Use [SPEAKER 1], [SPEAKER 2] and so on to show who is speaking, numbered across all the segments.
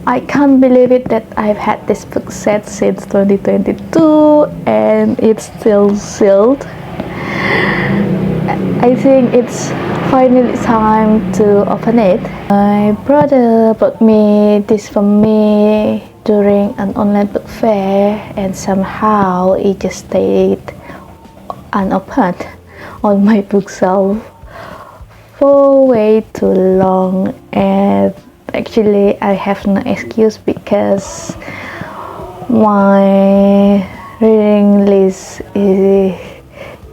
[SPEAKER 1] I can't believe it that I've had this book set since 2022 and it's still sealed. I think it's finally time to open it. My brother bought me this for me during an online book fair, and somehow it just stayed unopened on my bookshelf for way too long. And actually I have no excuse because my reading list is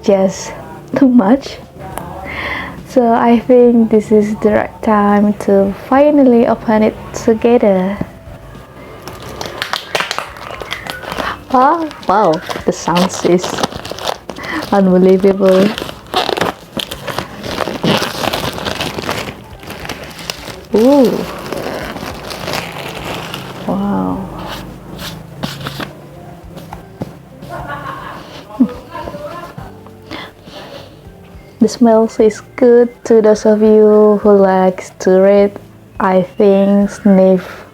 [SPEAKER 1] just too much. So I think this is the right time to finally open it together. Oh, wow, the sound is unbelievable. Ooh. Wow. The smell is good. To those of you who likes to read, I think sniff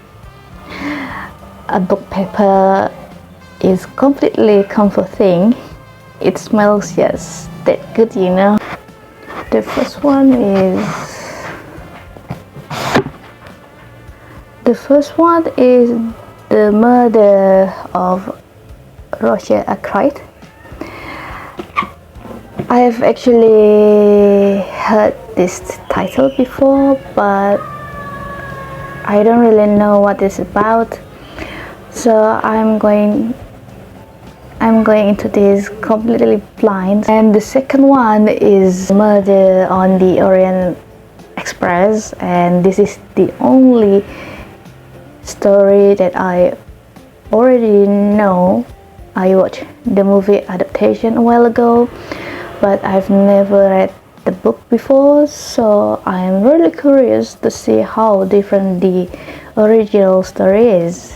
[SPEAKER 1] a book paper is completely comforting. It smells just that good, you know. The first one is The Murder of Roger Ackroyd. I have actually heard this title before, but I don't really know what it's about. So I'm going into this completely blind. And the second one is Murder on the Orient Express, and this is the only story that I already know. I watched the movie adaptation a while ago, but I've never read the book before, so I'm really curious to see how different the original story is.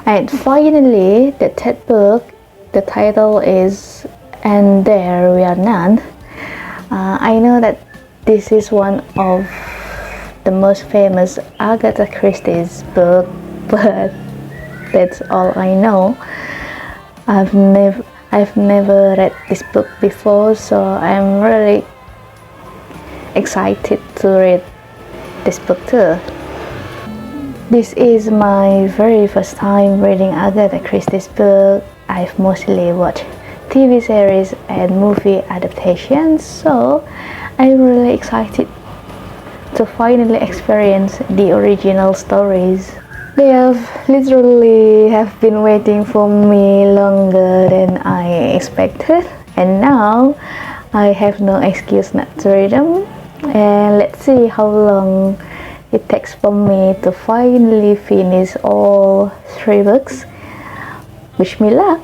[SPEAKER 1] And finally, the third book, the title is And There We Are None. I know that this is one of the most famous Agatha Christie's book, but that's all I know. I've never read this book before, so I'm really excited to read this book too. This is my very first time reading Agatha Christie's book. I've mostly watched TV series and movie adaptations, so I'm really excited to finally experience the original stories. They have literally been waiting for me longer than I expected, and now I have no excuse not to read them. And let's see how long it takes for me to finally finish all 3 books. Wish me luck!